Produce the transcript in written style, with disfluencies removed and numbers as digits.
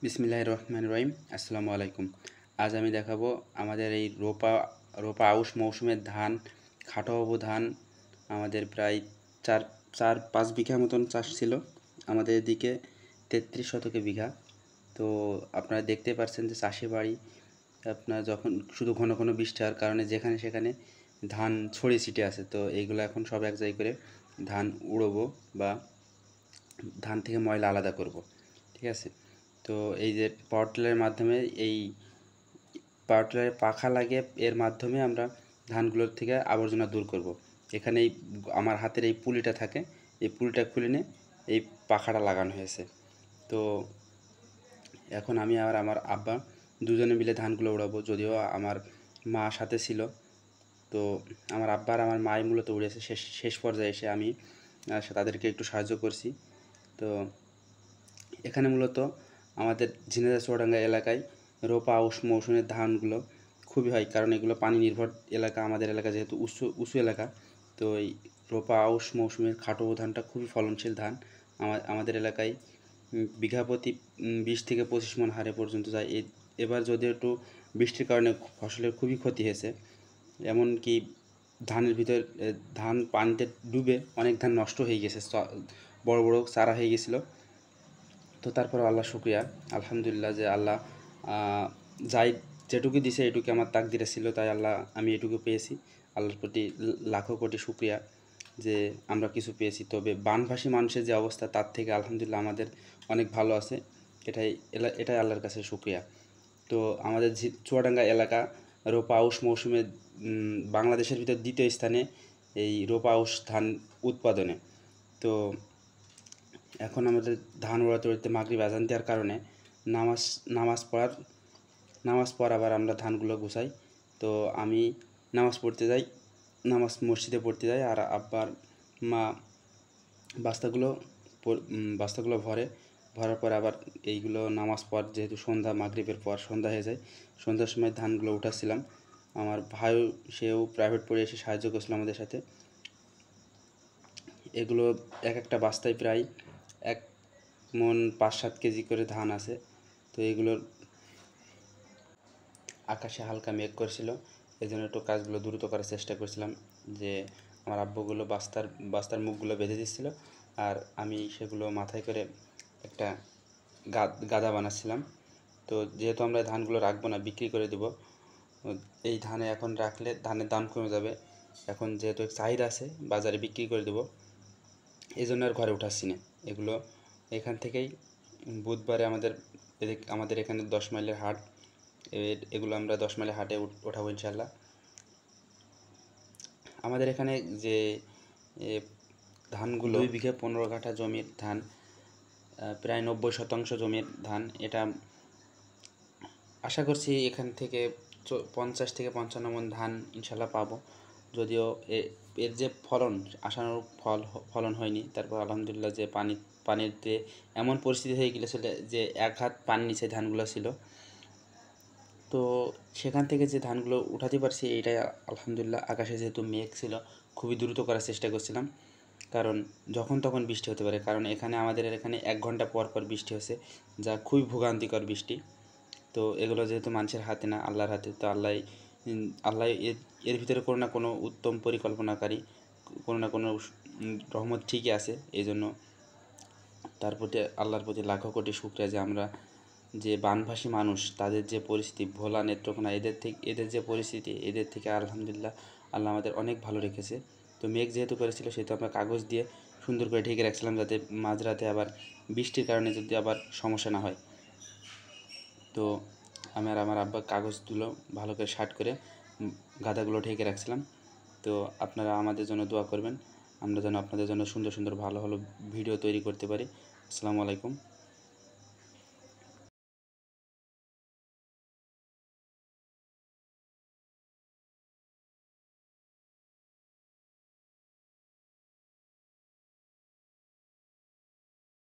বিসমিল্লাহির রহমানির রহিম। আসসালামু আলাইকুম। আজ আমি দেখাবো আমাদের এই রোপা আউশ মৌসুমের ধান, খাটোবাবু ধান। আমাদের প্রায় চার চার পাঁচ বিঘা মতন চাষ ছিল আমাদের এদিকে, 33 শতকে বিঘা। তো আপনারা দেখতে পাচ্ছেন যে চাষি বাড়ি আপনার যখন শুধু ঘন ঘন বৃষ্টি হওয়ার কারণে যেখানে সেখানে ধান ছড়িয়ে ছিটে আছে। তো এইগুলো এখন সব এক জায়গায় করে ধান উড়োবো বা ধান থেকে ময়লা আলাদা করব, ঠিক আছে? তো এই যে পাওয়ার টিলারের মাধ্যমে, এই পাওয়ার টিলারে পাখা লাগিয়ে এর মাধ্যমে আমরা ধানগুলোর থেকে আবর্জনা দূর করব। এখানে এই আমার হাতের এই পুলিটা থাকে, এই পুলিটা খুলে নিয়ে এই পাখাটা লাগানো হয়েছে। তো এখন আমি আর আমার আব্বা দুজনে মিলে ধানগুলো উড়াবো, যদিও আমার মা সাথে ছিল। তো আমার আব্বা আর আমার মাই মূলত উড়েছে। শেষ শেষ পর্যায়ে এসে আমি তাদেরকে একটু সাহায্য করছি। তো এখানে মূলত আমাদের ঝিনাইদহ চুয়াডাঙ্গা এলাকায় রোপা আউশ মৌসুমের ধানগুলো খুবই হয়, কারণ এগুলো পানি নির্ভর এলাকা। আমাদের এলাকা যেহেতু উঁচু উঁচু এলাকা, তো এই রোপা আউশ মৌসুমের খাটোবু ধানটা খুবই ফলনশীল ধান। আমাদের এলাকায় বিঘা প্রতি 20 থেকে 25 মণ হারে পর্যন্ত যায়। এবার যদিও একটু বৃষ্টির কারণে ফসলের খুবই ক্ষতি হয়েছে, এমনকি ধানের ভিতর ধান পানিতে ডুবে অনেক ধান নষ্ট হয়ে গেছে, বড় বড় চারা হয়ে গেছিলো। তো তারপরে আল্লাহ শুক্রিয়া, আলহামদুলিল্লাহ, যে আল্লাহ যাই যেটুকু দিছে এটুকু আমার তাকদিরে ছিল, তাই আল্লাহ আমি এটুকু পেয়েছি। আল্লাহর প্রতি লাখো কোটি শুক্রিয়া যে আমরা কিছু পেয়েছি। তবে বানভাসী মানুষের যে অবস্থা, তার থেকে আলহামদুলিল্লাহ আমাদের অনেক ভালো আছে। এটাই আল্লাহর কাছে শুক্রিয়া। তো আমাদের চুয়াডাঙ্গা এলাকা রোপা আউশ মৌসুমে বাংলাদেশের ভিতর দ্বিতীয় স্থানে এই রোপা আউশ ধান উৎপাদনে। তো এখন আমাদের ধান উড়াতে উড়াতে মাগরিব আজান দেওয়ার কারণে নামাজ পর আবার আমরা ধানগুলো গুছাই। তো আমি মসজিদে পড়তে যাই, আর আব্বার মা বাস্তাগুলো ভরার পর আবার এইগুলো নামাজ পর, যেহেতু মাগরিবের পর সন্ধ্যা হয়ে যায়, সন্ধ্যার সময় ধানগুলো উঠাচ্ছিলাম। আমার ভাইও, সেও প্রাইভেট পড়ে এসে সাহায্য করছিল আমাদের সাথে। এগুলো এক একটা বাস্তায় প্রায় 1 মণ 5-7 কেজি করে ধান আছে। তো এগুলোর আকাশে হালকা মেঘ করছিল, এই জন্য একটু কাজগুলো দ্রুত করার চেষ্টা করছিলাম। যে আমার আব্বুগুলো বাস্তার মুখগুলো বেঁধে দিচ্ছিল, আর আমি সেগুলো মাথায় করে একটা গাদা বানাচ্ছিলাম। তো যেহেতু আমরা ধানগুলো রাখবো না, বিক্রি করে দেবো, এই ধানে এখন রাখলে ধানের দাম কমে যাবে। এখন যেহেতু চাহিদা আছে, বাজারে বিক্রি করে দেবো, এই জন্য আর ঘরে উঠাচ্ছি না এগুলো। এখান থেকেই বুধবারে আমাদের এখানে 10 মাইলের হাট, এগুলো আমরা 10 মাইলের হাটে ওঠাবো ইনশাল্লাহ। আমাদের এখানে যে ধানগুলো 2 বিঘা 15 কাঠা জমির ধান, প্রায় 90% জমির ধান। এটা আশা করছি এখান থেকে 50 থেকে 55 মণ ধান ইনশাল্লাহ পাবো। যদিও এর যে ফলন, আশানুরূপ ফলন হয়নি, তারপর আলহামদুলিল্লাহ যে পানিতে এমন পরিস্থিতি হয়ে গিয়েছিল যে 1 হাত পানি নিচে ধানগুলো ছিল। তো সেখান থেকে যে ধানগুলো উঠাতে পারছি, এইটাই আলহামদুলিল্লাহ। আকাশে যেহেতু মেঘ ছিল, খুবই দ্রুত করার চেষ্টা করছিলাম, কারণ যখন তখন বৃষ্টি হতে পারে। কারণ আমাদের এখানে 1 ঘন্টা পর পর বৃষ্টি হচ্ছে, যা খুবই ভোগান্তিকর বৃষ্টি। তো এগুলো যেহেতু মানুষের হাতে না, আল্লাহর হাতে, তো আল্লাহ এর ভিতরে কোনো না কোনো উত্তম পরিকল্পনাকারী, কোনো না কোনো রহমত ঠিকই আছে। এই জন্য তার প্রতি আল্লাহর প্রতি লাখো কোটি শুকরিয়া যে আমরা যে বানভাসী মানুষ, তাদের যে পরিস্থিতি, ভোলা নেত্রকোনা, এদের যে পরিস্থিতি, এদের থেকে আলহামদুলিল্লাহ আল্লাহ আমাদের অনেক ভালো রেখেছে। তো মেঘ যেহেতু করেছিল, সেহেতু আমরা কাগজ দিয়ে সুন্দর করে ঢেকে রাখছিলাম, যাতে মাঝরাতে আবার বৃষ্টির কারণে যদি আবার সমস্যা না হয়। তো আমি আর আমার আব্বা কাগজগুলো ভালো করে শার্ট করে গাদাগুলো ঢেকে রাখছিলাম। তো আপনারা আমাদের জন্য দোয়া করবেন, আমরা যেন আপনাদের জন্য সুন্দর সুন্দর ভালো ভালো ভিডিও তৈরি করতে পারি। আসসালামু আলাইকুম।